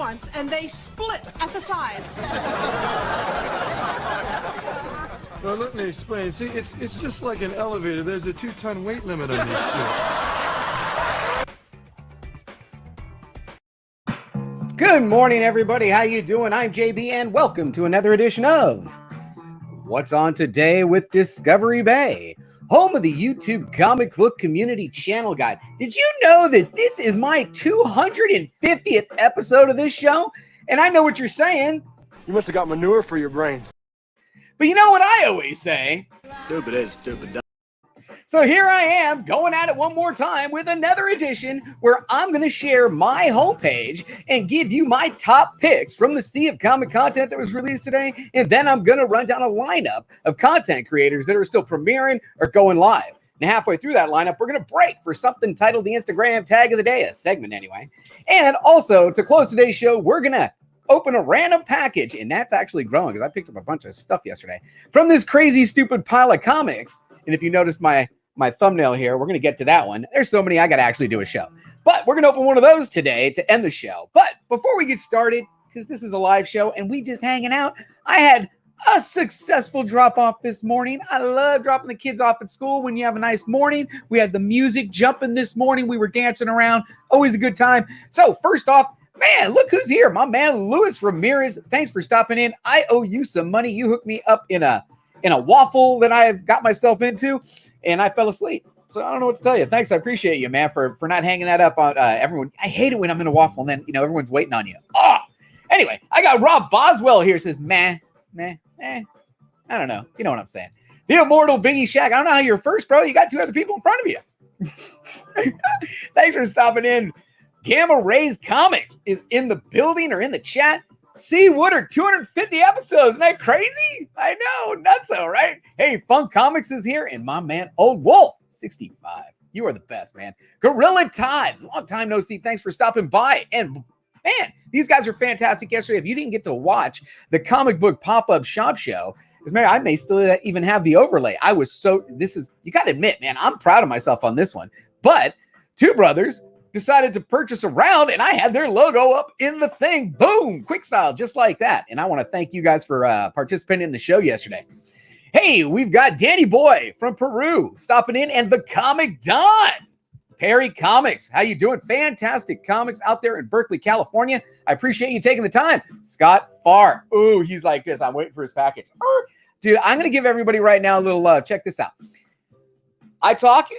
once, and they split at the sides. Well, let me explain. See, it's just like an elevator. There's a 2-ton weight limit on this shit. Good morning, everybody. How you doing? I'm JB, and welcome to another edition of What's On Today with Discovery Bay, home of the YouTube comic book community channel guide. Did you know that this is my 250th episode of this show? And I know what you're saying. You must have got manure for your brains. But you know what I always say? Stupid is stupid. So here I am going at it one more time with another edition where I'm going to share my homepage and give you my top picks from the sea of comic content that was released today. And then I'm going to run down a lineup of content creators that are still premiering or going live. And halfway through that lineup, we're going to break for something titled the Instagram Tag of the Day, a segment anyway. And also, to close today's show, we're going to open a random package, and that's actually growing because I picked up a bunch of stuff yesterday from this crazy, stupid pile of comics. And if you notice my thumbnail here, we're going to get to that one. There's so many, I got to actually do a show. But we're going to open one of those today to end the show. But before we get started, because this is a live show and we just hanging out, I had a successful drop-off this morning. I love dropping the kids off at school when you have a nice morning. We had the music jumping this morning. We were dancing around. Always a good time. So first off, man, look who's here. My man, Luis Ramirez. Thanks for stopping in. I owe you some money. You hooked me up in a waffle that I've got myself into, and I fell asleep. So I don't know what to tell you. Thanks. I appreciate you, man, for not hanging that up on everyone. I hate it when I'm in a waffle and then, everyone's waiting on you. Oh, anyway, I got Rob Boswell here. Says, meh. I don't know. You know what I'm saying. The immortal Biggie Shack. I don't know how you're first, bro. You got two other people in front of you. Thanks for stopping in. Gamma Rays Comics is in the building or in the chat. C. Woodard, 250 episodes. Isn't that crazy? I know. Nutso, right? Hey, Funk Comics is here. And my man, Old Wolf, 65. You are the best, man. Gorilla Todd, long time no see. Thanks for stopping by. And man, these guys are fantastic yesterday. If you didn't get to watch the comic book pop-up shop show, I may still even have the overlay. You got to admit, man, I'm proud of myself on this one. But two brothers decided to purchase a round, and I had their logo up in the thing. Boom, quick style, just like that. And I want to thank you guys for participating in the show yesterday. Hey, we've got Danny Boy from Peru stopping in, and the Comic Don, Perry Comics. How you doing? Fantastic comics out there in Berkeley, California. I appreciate you taking the time. Scott Farr. Ooh, he's like this. I'm waiting for his package. Dude, I'm going to give everybody right now a little love. Check this out. I talked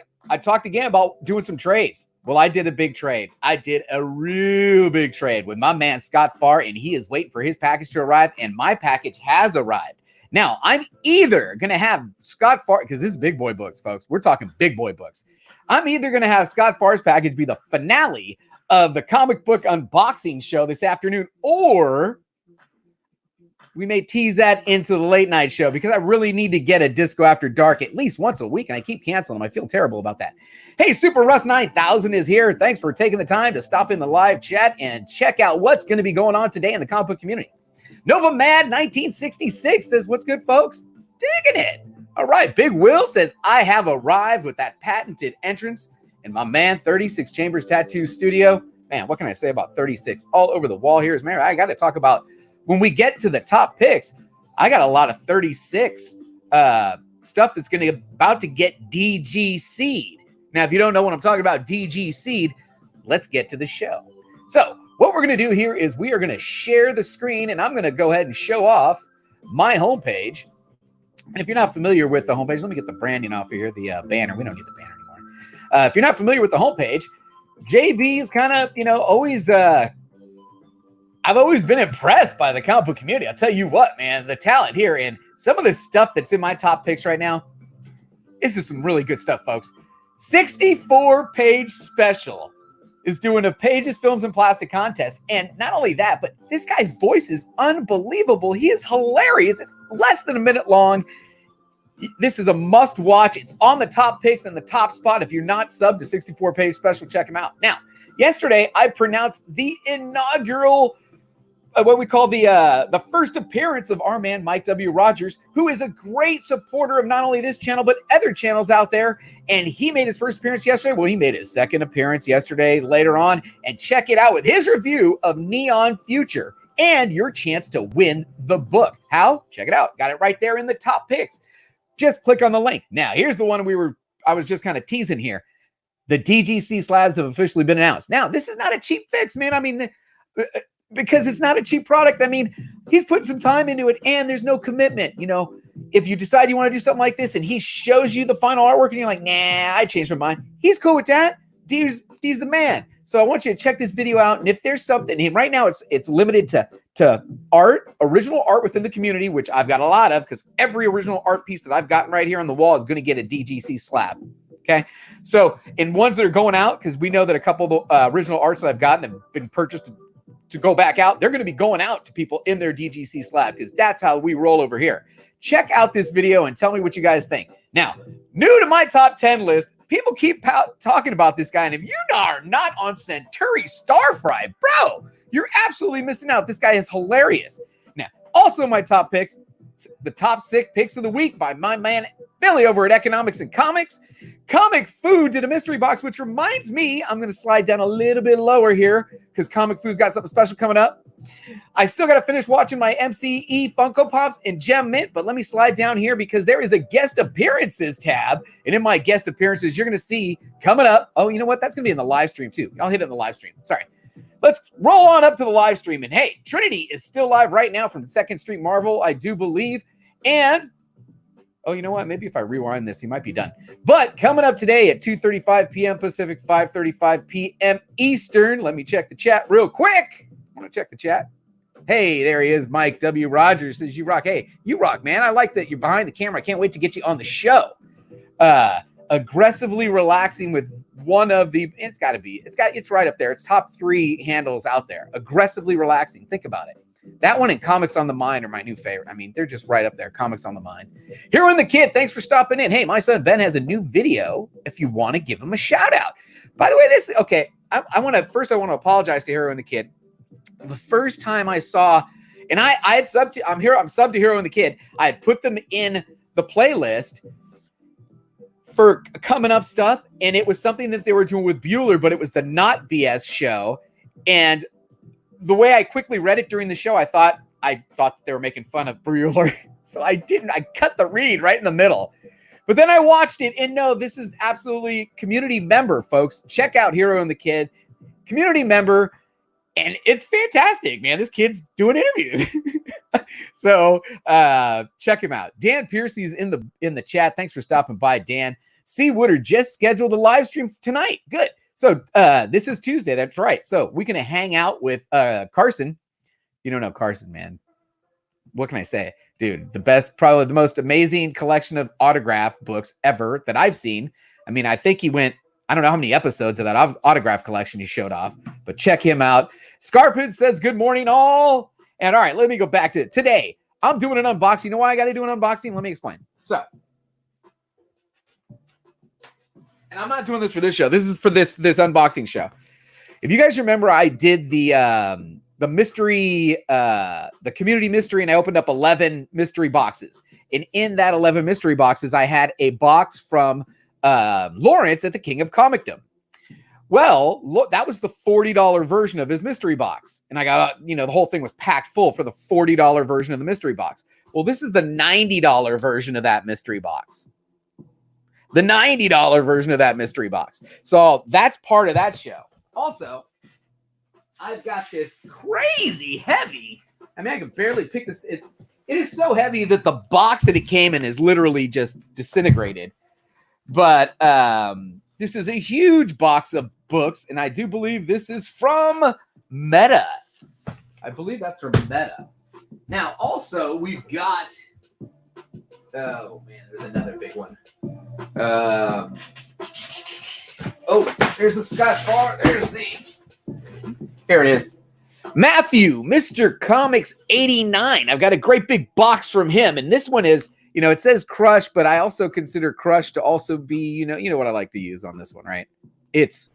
again about doing some trades. Well, I did a big trade. I did a real big trade with my man, Scott Farr, and he is waiting for his package to arrive, and my package has arrived. Now, I'm either going to have Scott Farr, because this is big boy books, folks. We're talking big boy books. I'm either going to have Scott Farr's package be the finale of the comic book unboxing show this afternoon, or we may tease that into the late night show because I really need to get a Disco After Dark at least once a week, and I keep canceling them. I feel terrible about that. Hey, Super Russ 9000 is here. Thanks for taking the time to stop in the live chat and check out what's going to be going on today in the comic book community. Nova Mad 1966 says, what's good, folks? Digging it. All right, Big Will says, I have arrived with that patented entrance. And my man, 36 Chambers Tattoo Studio. Man, what can I say about 36? All over the wall here is, man, I got to talk about when we get to the top picks. I got a lot of 36 stuff that's about to get DGC'd. Now, if you don't know what I'm talking about, DGC'd, let's get to the show. So what we're going to do here is we are going to share the screen, and I'm going to go ahead and show off my homepage. And if you're not familiar with the homepage, let me get the branding off here, the banner. We don't need the banner anymore. If you're not familiar with the homepage, JB is kind of, always I've always been impressed by the comic book community. I'll tell you what, man, the talent here and some of the stuff that's in my top picks right now, this is some really good stuff, folks. 64-page special is doing a Pages, Films, and Plastic contest. And not only that, but this guy's voice is unbelievable. He is hilarious. It's less than a minute long. This is a must watch. It's on the top picks and the top spot. If you're not subbed to 64-page special, check him out. Now, yesterday, I pronounced the inaugural what we call the first appearance of our man Mike W. Rogers, who is a great supporter of not only this channel but other channels out there. And he made his first appearance yesterday. Well, he made his second appearance yesterday later on. And check it out with his review of Neon Future and your chance to win the book. How? Check it out. Got it right there in the top picks. Just click on the link. Now, here's the one I was just kind of teasing here. The DGC slabs have officially been announced. Now, this is not a cheap fix, man. I mean, because it's not a cheap product. I mean, he's putting some time into it and there's no commitment. You know, if you decide you want to do something like this and he shows you the final artwork and you're like, nah, I changed my mind. He's cool with that. He's the man. So I want you to check this video out. And if there's something, right now it's limited to original art within the community, which I've got a lot of because every original art piece that I've gotten right here on the wall is going to get a DGC slab. Okay. So in ones that are going out, because we know that a couple of original arts that I've gotten have been purchased to go back out. They're going to be going out to people in their DGC slab because that's how we roll over here. Check out this video and tell me what you guys think. Now, new to my top 10 list, people keep talking about this guy. And if you are not on Centauri Star Fry, bro, you're absolutely missing out. This guy is hilarious. Now, also my top picks, the top 6 picks of the week by my man Billy over at Economics and Comics. Comic Food did a mystery box, which reminds me, I'm going to slide down a little bit lower here because Comic Food's got something special coming up. I still got to finish watching my MCE Funko Pops and Gem Mint, but let me slide down here because there is a guest appearances tab. And in my guest appearances, you're going to see coming up. Oh, you know what? That's going to be in the live stream too. I'll hit it in the live stream. Sorry. Let's roll on up to the live stream. And hey, Trinity is still live right now from 2nd Street Marvel, I do believe. And oh, you know what? Maybe if I rewind this, he might be done. But coming up today at 2:35 p.m. Pacific, 5:35 p.m. Eastern. Let me check the chat real quick. I want to check the chat. Hey, there he is. Mike W. Rogers says, you rock. Hey, you rock, man. I like that you're behind the camera. I can't wait to get you on the show. Aggressively relaxing with one of the, it's right up there. It's top 3 handles out there. Aggressively relaxing. Think about it. That one and Comics on the Mind are my new favorite. I mean, they're just right up there. Comics on the Mind. Hero and the Kid, thanks for stopping in. Hey, my son Ben has a new video if you want to give him a shout out. By the way, I want to apologize to Hero and the Kid. The first time I saw, and I had subbed to, I'm subbed to Hero and the Kid. I had put them in the playlist for coming up stuff, and it was something that they were doing with Bueller, but it was the Not BS show. And the way I quickly read it during the show, I thought they were making fun of Bueller. So I cut the read right in the middle. But then I watched it, and no, this is absolutely community member, folks. Check out Hero and the Kid, community member, and it's fantastic, man. This kid's doing interviews. So check him out. Dan Piercy's in the chat. Thanks for stopping by, Dan. C. Woodard just scheduled a live stream tonight. Good. So this is Tuesday. That's right. So we're going to hang out with Carson. You don't know Carson, man. What can I say? Dude, the best, probably the most amazing collection of autograph books ever that I've seen. I mean, I think he went, I don't know how many episodes of that autograph collection he showed off, but check him out. Scarpid says, good morning, all. And all right, let me go back to it. Today, I'm doing an unboxing. You know why I got to do an unboxing? Let me explain. So, and I'm not doing this for this show. This is for this unboxing show. If you guys remember, I did the mystery, the community mystery, and I opened up 11 mystery boxes. And in that 11 mystery boxes, I had a box from Lawrence at the King of Comicdom. Well, look, that was the $40 version of his mystery box. And I got, the whole thing was packed full for the $40 version of the mystery box. Well, this is the $90 version of that mystery box. The $90 version of that mystery box. So that's part of that show. Also, I've got this crazy heavy. I mean, I can barely pick this. It is so heavy that the box that it came in is literally just disintegrated. But this is a huge box of books, and I do believe this is from Meta. I believe that's from Meta. Now, also, we've got... Oh, man, there's another big one. There's the Scott Bar. There's the... Here it is. Matthew, Mr. Comics 89. I've got a great big box from him, and this one is... it says Crush, but I also consider Crush to also be, you know what I like to use on this one, right? It's...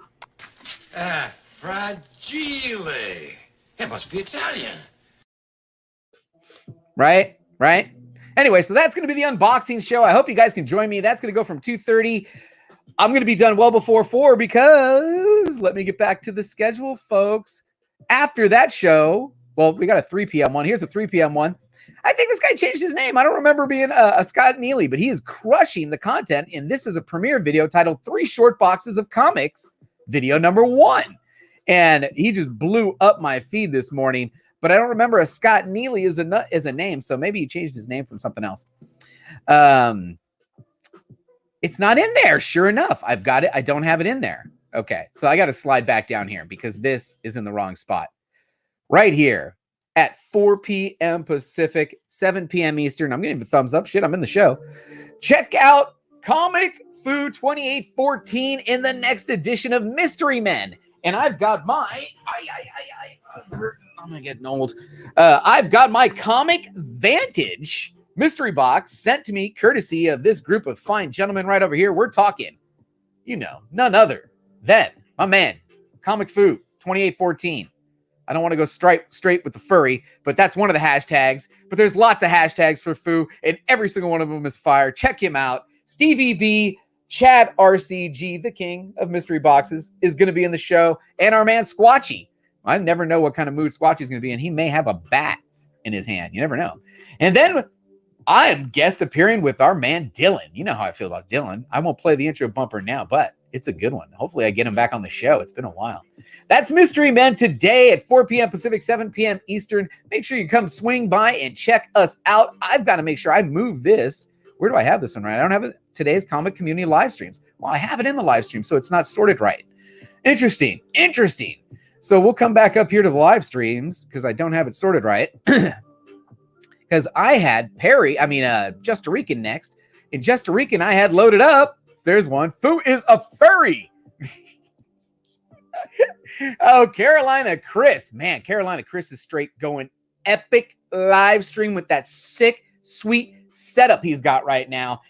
Fragile. It must be Italian. right? Right? Anyway, so that's going to be the unboxing show. I hope you guys can join me. That's going to go from 2:30. I'm going to be done well before 4 because let me get back to the schedule, folks. After that show, well, we got a 3 p.m. one. Here's a 3 p.m. one. I think this guy changed his name. I don't remember being a Scott Neely, but he is crushing the content. And this is a premiere video titled 3 Short Boxes of Comics, video number 1. And he just blew up my feed this morning. But I don't remember a Scott Neely as a name. So maybe he changed his name from something else. It's not in there. Sure enough, I've got it. I don't have it in there. Okay, so I got to slide back down here because this is in the wrong spot. Right here at 4 p.m. Pacific, 7 p.m. Eastern. I'm getting the thumbs up. Shit, I'm in the show. Check out Comic Fu 2814 in the next edition of Mystery Men. And I've got my... I'm getting old. I've got my Comic Vantage mystery box sent to me courtesy of this group of fine gentlemen right over here. We're talking, none other than my man, Comic Fu 2814. I don't want to go straight with the furry, but that's one of the hashtags. But there's lots of hashtags for Fu, and every single one of them is fire. Check him out. Stevie B, Chad RCG, the king of mystery boxes, is going to be in the show. And our man Squatchy. I never know what kind of mood Squatchy's going to be in. He may have a bat in his hand. You never know. And then I am guest appearing with our man Dylan. You know how I feel about Dylan. I won't play the intro bumper now, but it's a good one. Hopefully I get him back on the show. It's been a while. That's Mystery Men today at 4 p.m. Pacific, 7 p.m. Eastern. Make sure you come swing by and check us out. I've got to make sure I move this. Where do I have this one right? I don't have it. Today's Comic Community live streams. Well, I have it in the live stream, so it's not sorted right. Interesting. So we'll come back up here to the live streams because I don't have it sorted right. Because I had Just a Rican next. In Just a Rican, I had loaded up. There's one. Fu is a furry. Oh, Carolina Chris. Man, Carolina Chris is straight going epic live stream with that sick, sweet setup he's got right now.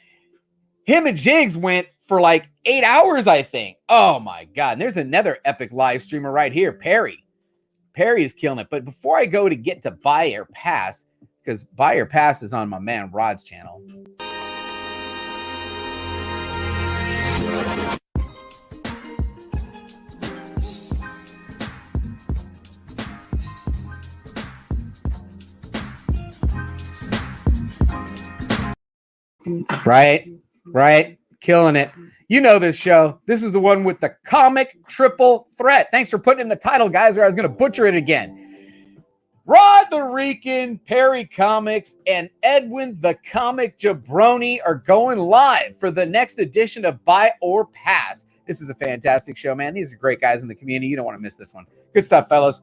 Him and Jigs went for like 8 hours, I think. Oh, my God. And there's another epic live streamer right here, Perry. Perry is killing it. But before I go to get to Buy or Pass, because Buy or Pass is on my man Rod's channel. Right. Killing it. You know this show. This is the one with the comic triple threat. Thanks for putting in the title, guys, or I was going to butcher it again. Rod the Rican, Perry Comics, and Edwin the Comic Jabroni are going live for the next edition of Buy or Pass. This is a fantastic show, man. These are great guys in the community. You don't want to miss this one. Good stuff, fellas.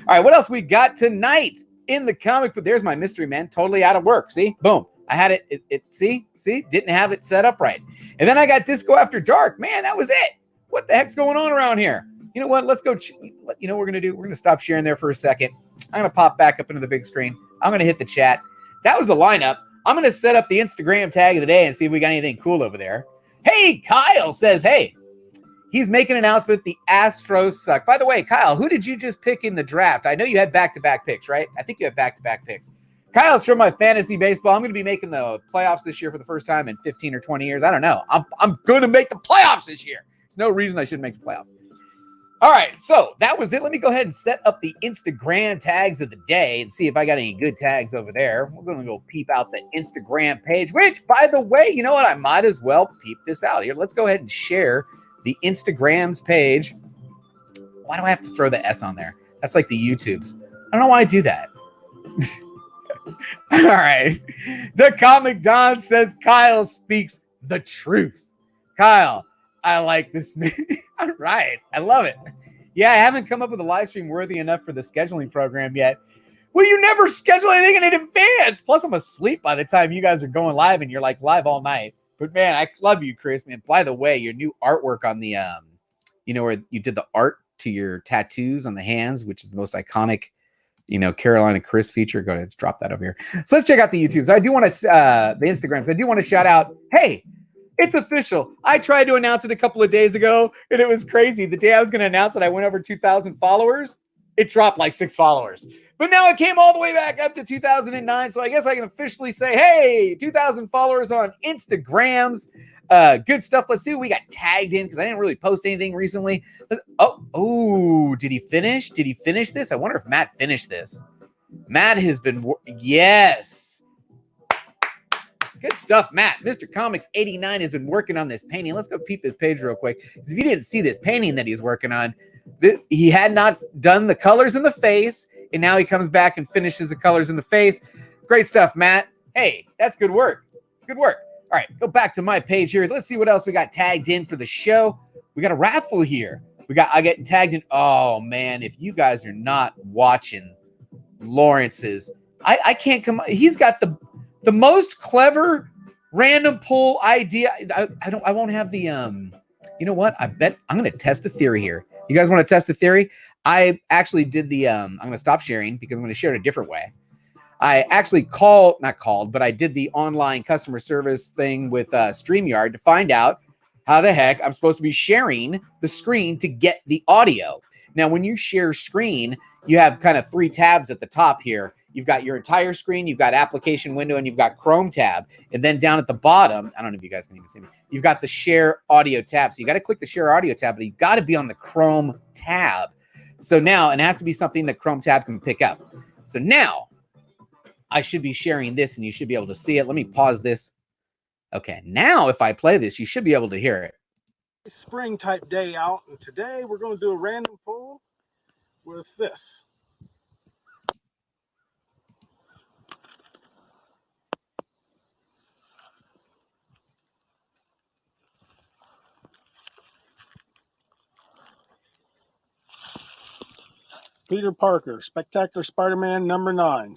All right, what else we got tonight in the comic book? There's my Mystery Man, totally out of work. See? Boom. I had it. See, didn't have it set up right. And then I got Disco After Dark. Man, that was it. What the heck's going on around here? You know what? Let's go. You know what we're going to do? We're going to stop sharing there for a second. I'm going to pop back up into the big screen. I'm going to hit the chat. That was the lineup. I'm going to set up the Instagram tag of the day and see if we got anything cool over there. Hey, Kyle says, hey, he's making an announcement. The Astros suck. By the way, Kyle, who did you just pick in the draft? I know you had back-to-back picks, right? I think you have back-to-back picks. Kyle's from my fantasy baseball. I'm going to be making the playoffs this year for the first time in 15 or 20 years. I don't know. I'm going to make the playoffs this year. There's no reason I shouldn't make the playoffs. All right, so that was it. Let me go ahead and set up the Instagram tags of the day and see if I got any good tags over there. We're going to go peep out the Instagram page, which, by the way, you know what? I might as well peep this out here. Let's go ahead and share the Instagram's page. Why do I have to throw the S on there? That's like the YouTubes. I don't know why I do that. All right. The Comic Don says Kyle speaks the truth. Kyle, I like this man. All right. I love it. Yeah, I haven't come up with a live stream worthy enough for the scheduling program yet. Well, you never schedule anything in advance. Plus, I'm asleep by the time you guys are going live and you're like live all night. But man, I love you, Chris. Man, by the way, your new artwork on the where you did the art to your tattoos on the hands, which is the most iconic Carolina Chris feature. Go ahead, drop that over here. So let's check out the YouTubes. I do want to, the Instagrams. I do want to shout out, hey, it's official. I tried to announce it a couple of days ago, and it was crazy. The day I was going to announce it, I went over 2,000 followers. it dropped like 6 followers. But now it came all the way back up to 2009. So I guess I can officially say, hey, 2,000 followers on Instagrams. Good stuff. Let's see what we got tagged in because I didn't really post anything recently. Oh, did he finish? Did he finish this? I wonder if Matt finished this. Matt has been, yes. Good stuff, Matt. Mr. Comics 89 has been working on this painting. Let's go peep his page real quick. Because if you didn't see this painting that he's working on, he had not done the colors in the face, and now he comes back and finishes the colors in the face. Great stuff, Matt. Hey, that's good work. Good work. All right, go back to my page here. Let's see what else we got tagged in for the show. We got a raffle here. I get tagged in. Oh, man, if you guys are not watching Lawrence's, I can't come. He's got the most clever random pull idea. I won't have the, you know what? I bet I'm going to test a theory here. You guys want to test the theory? I actually did the, I'm going to stop sharing because I'm going to share it a different way. I actually I did the online customer service thing with StreamYard to find out how the heck I'm supposed to be sharing the screen to get the audio. Now, when you share screen, you have kind of 3 tabs at the top here. You've got your entire screen, you've got application window, and you've got Chrome tab. And then down at the bottom, I don't know if you guys can even see me, you've got the share audio tab. So you got to click the share audio tab, but you got to be on the Chrome tab. So now, and it has to be something that Chrome tab can pick up. So now I should be sharing this and you should be able to see it. Let me pause this. Okay, now if I play this, you should be able to hear it. Spring type day out, and today we're going to do a random pull with this. Peter Parker, Spectacular Spider-Man #9.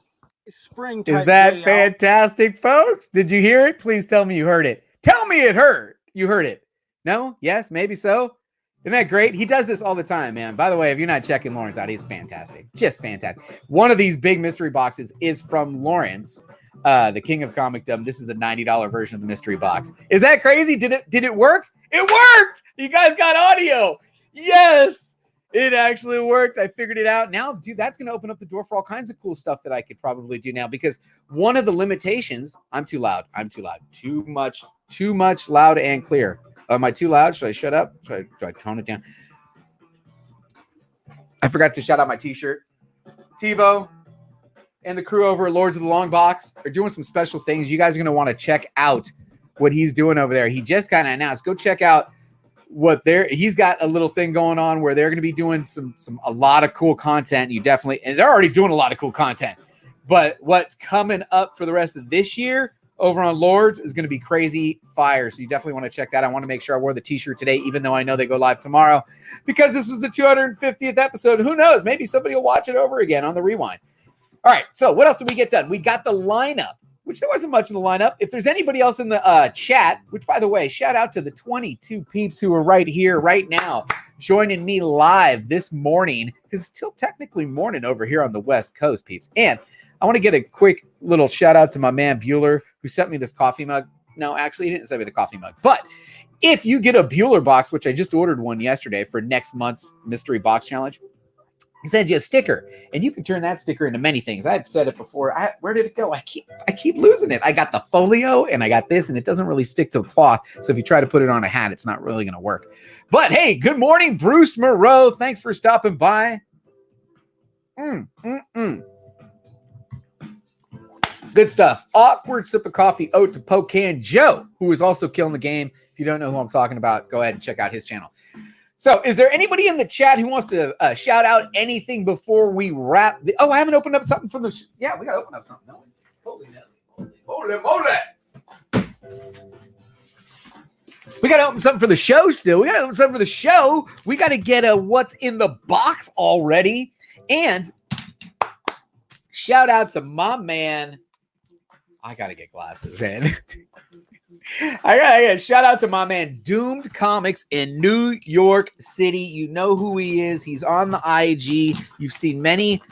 Spring type Is that day fantastic, folks? Did you hear it? Please tell me you heard it. Tell me it hurt. You heard it. No? Yes? Maybe so? Isn't that great? He does this all the time, man. By the way, if you're not checking Lawrence out, he's fantastic. Just fantastic. One of these big mystery boxes is from Lawrence, the king of comicdom. This is the $90 version of the mystery box. Is that crazy? Did it work? It worked! You guys got audio. Yes! It actually worked. I figured it out. Now, dude, that's going to open up the door for all kinds of cool stuff that I could probably do now because one of the limitations, I'm too loud. Too much loud and clear. Am I too loud? Should I shut up? Should I tone it down? I forgot to shout out my t-shirt. TiVo and the crew over at Lords of the Long Box are doing some special things. You guys are going to want to check out what he's doing over there. He just kind of announced, go check out he's got a little thing going on where they're going to be doing a lot of cool content. And they're already doing a lot of cool content, but what's coming up for the rest of this year over on Lords is going to be crazy fire. So you definitely want to check that. I want to make sure I wore the t-shirt today, even though I know they go live tomorrow because this is the 250th episode. Who knows? Maybe somebody will watch it over again on the rewind. All right. So what else did we get done? We got the lineup, which there wasn't much in the lineup. If there's anybody else in the chat, which, by the way, shout out to the 22 peeps who are right here, right now, joining me live this morning, because it's still technically morning over here on the West Coast, peeps. And I want to get a quick little shout out to my man Bueller, who sent me this coffee mug. No, actually, he didn't send me the coffee mug. But if you get a Bueller box, which I just ordered one yesterday for next month's Mystery Box Challenge, he sends you a sticker, and you can turn that sticker into many things. I've said it before. Where did it go? I keep losing it. I got the folio, and I got this, and it doesn't really stick to the cloth. So if you try to put it on a hat, it's not really going to work. But hey, good morning, Bruce Moreau. Thanks for stopping by. Good stuff. Awkward sip of coffee. Ode to Pocan Joe, who is also killing the game. If you don't know who I'm talking about, go ahead and check out his channel. So is there anybody in the chat who wants to shout out anything before we wrap? I haven't opened up something from the yeah, we got to open up something. No? Holy moly. We got to open something for the show still. We got to open something for the show. We got to get a what's in the box already. And shout out to my man. I got to get glasses, man. I got shout out to my man Doomed Comics in New York City. You know who he is. He's on the IG. You've seen many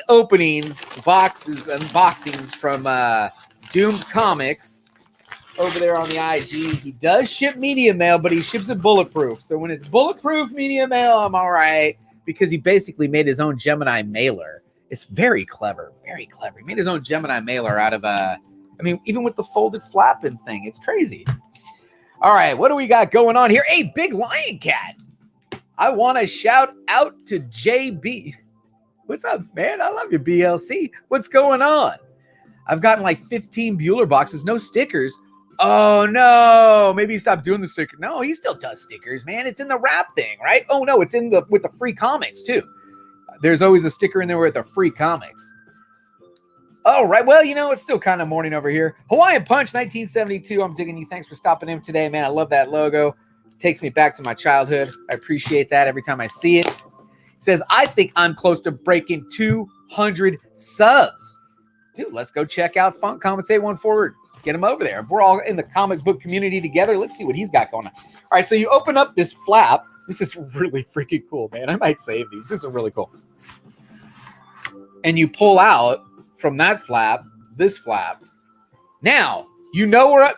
openings, boxes, unboxings from Doomed Comics over there on the IG. He does ship media mail, but he ships it bulletproof. So when it's bulletproof media mail, I'm all right because he basically made his own Gemini mailer. It's very clever, very clever. He made his own Gemini mailer out of I mean, even with the folded flapping thing, it's crazy. All right, what do we got going on here? Hey, Big Lion Cat. I want to shout out to JB. What's up, man? I love you, BLC. What's going on? I've gotten like 15 Bueller boxes, no stickers. Oh, no. Maybe he stopped doing the sticker. No, he still does stickers, man. It's in the wrap thing, right? Oh, no, it's in with the free comics, too. There's always a sticker in there with the free comics. All right. Well, you know, it's still kind of morning over here. Hawaiian Punch 1972. I'm digging you. Thanks for stopping in today, man. I love that logo. It takes me back to my childhood. I appreciate that every time I see it. It says, I think I'm close to breaking 200 subs. Dude, let's go check out Funk Comics 814. Get him over there. If we're all in the comic book community together, let's see what he's got going on. All right. So you open up this flap. This is really freaking cool, man. I might save these. This is really cool. And you pull out from that flap, this flap. Now, you know where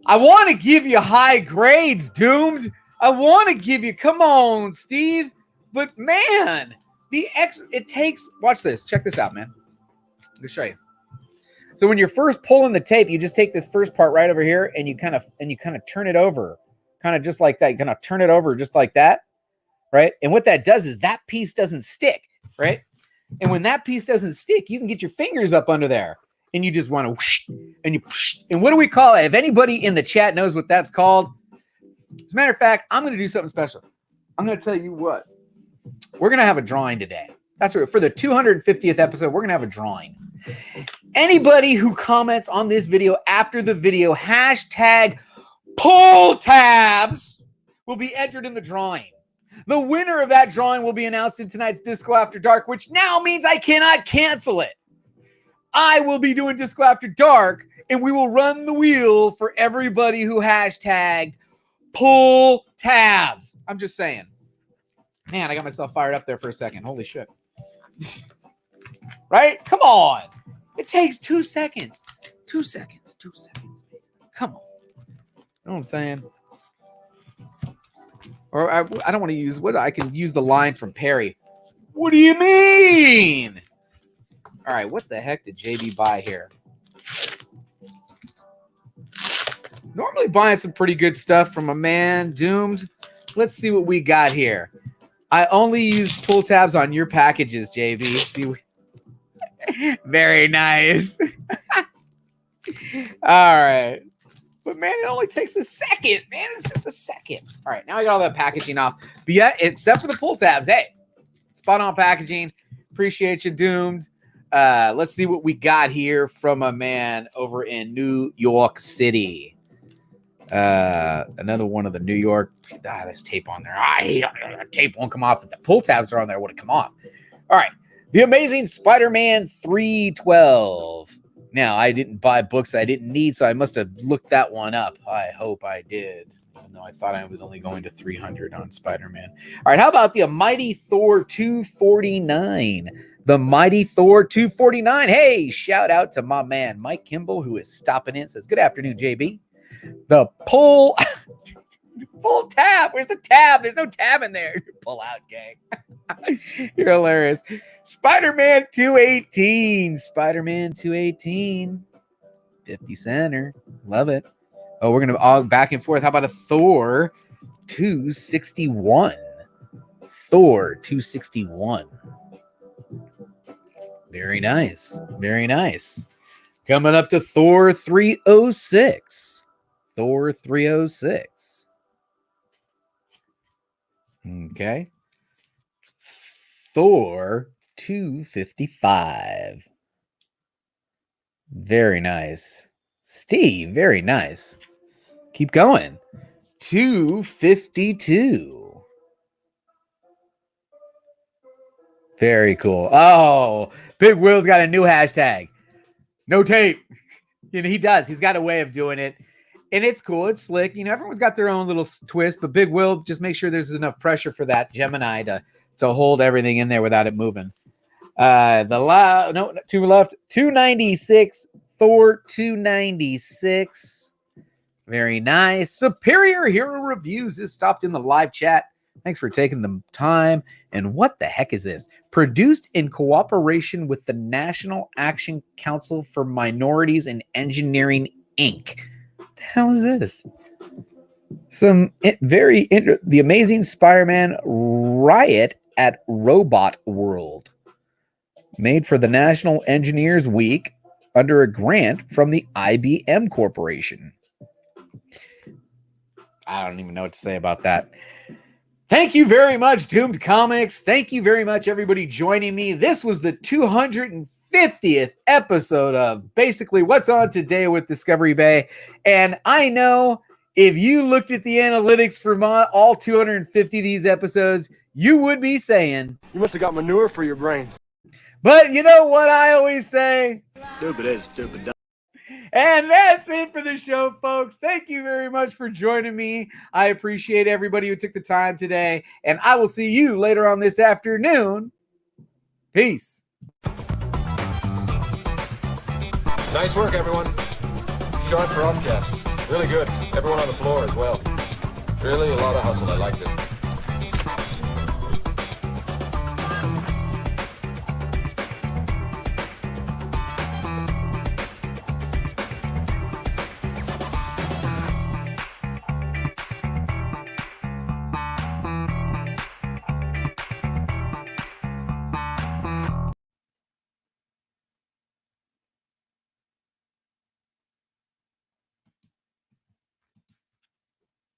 I want to give you high grades, Doomed. I want to give you, come on, Steve. But man, it takes, watch this. Check this out, man. Let me show you. So when you're first pulling the tape, you just take this first part right over here and you kind of turn it over, kind of just like that. You kind of turn it over just like that, right? And what that does is that piece doesn't stick. Right? And when that piece doesn't stick, you can get your fingers up under there and you just want to whoosh, and you whoosh. And what do we call it? If anybody in the chat knows what that's called, as a matter of fact, I'm going to do something special. I'm going to tell you what. We're going to have a drawing today. That's right. For the 250th episode, we're going to have a drawing. Anybody who comments on this video after the video, hashtag pull tabs, will be entered in the drawing. The winner of that drawing will be announced in tonight's Disco After Dark, which now means I cannot cancel it. I will be doing Disco After Dark, and we will run the wheel for everybody who hashtagged pull tabs. I'm just saying. Man, I got myself fired up there for a second. Holy shit. Right? Come on. It takes 2 seconds. 2 seconds. 2 seconds. Come on. You know what I'm saying? Or I don't want to use what I can use the line from Perry. What do you mean? All right, what the heck did JB buy here? Normally buying some pretty good stuff from a man, Doomed. Let's see what we got here. I only use pull tabs on your packages, JB. See, very nice. All right. But man, it only takes a second, man. It's just a second. All right, now I got all that packaging off. But yeah, except for the pull tabs. Hey, spot on packaging. Appreciate you, Doomed. Let's see what we got here from a man over in New York City. Another one of the New York. There's tape on there. Tape won't come off. If the pull tabs are on there, it would have come off. All right. The Amazing Spider-Man 312. Now, I didn't buy books I didn't need, so I must have looked that one up. I hope I did. Even though I thought I was only going to 300 on Spider-Man. All right, how about the Mighty Thor 249? The Mighty Thor 249. Hey, shout out to my man, Mike Kimball, who is stopping in. Says, good afternoon, JB. The pull tab. Where's the tab? There's no tab in there. Pull out, gang. You're hilarious. Spider-Man 218. Spider-Man 218. 50 center. Love it. Oh, we're going to all back and forth. How about a Thor 261? Thor 261. Very nice. Very nice. Coming up to Thor 306. Thor 306. Okay. Thor 255. Very nice. Steve, very nice. Keep going. 252. Very cool. Oh, Big Will's got a new hashtag. No tape. You know, he does. He's got a way of doing it. And it's cool. It's slick. You know, everyone's got their own little twist, but Big Will, just make sure there's enough pressure for that Gemini to hold everything in there without it moving. Two left. 296. Thor 296. Very nice. Superior Hero Reviews has stopped in the live chat. Thanks for taking the time. And what the heck is this? Produced in cooperation with the National Action Council for Minorities in Engineering, Inc. What the hell is this? The Amazing Spider-Man Riot at Robot World. Made for the National Engineers Week under a grant from the IBM Corporation. I don't even know what to say about that. Thank you very much, Doomed Comics. Thank you very much, everybody joining me. This was the 250th episode of basically What's On Today with Discovery Bay. And I know if you looked at the analytics for all 250 of these episodes, you would be saying, You must have got manure for your brains. but you know what I always say? Stupid is stupid. And that's it for the show, folks. Thank you very much for joining me. I appreciate everybody who took the time today. And I will see you later on this afternoon. Peace. Nice work, everyone. Sharp broadcast. Really good. Everyone on the floor as well. Really a lot of hustle. I liked it.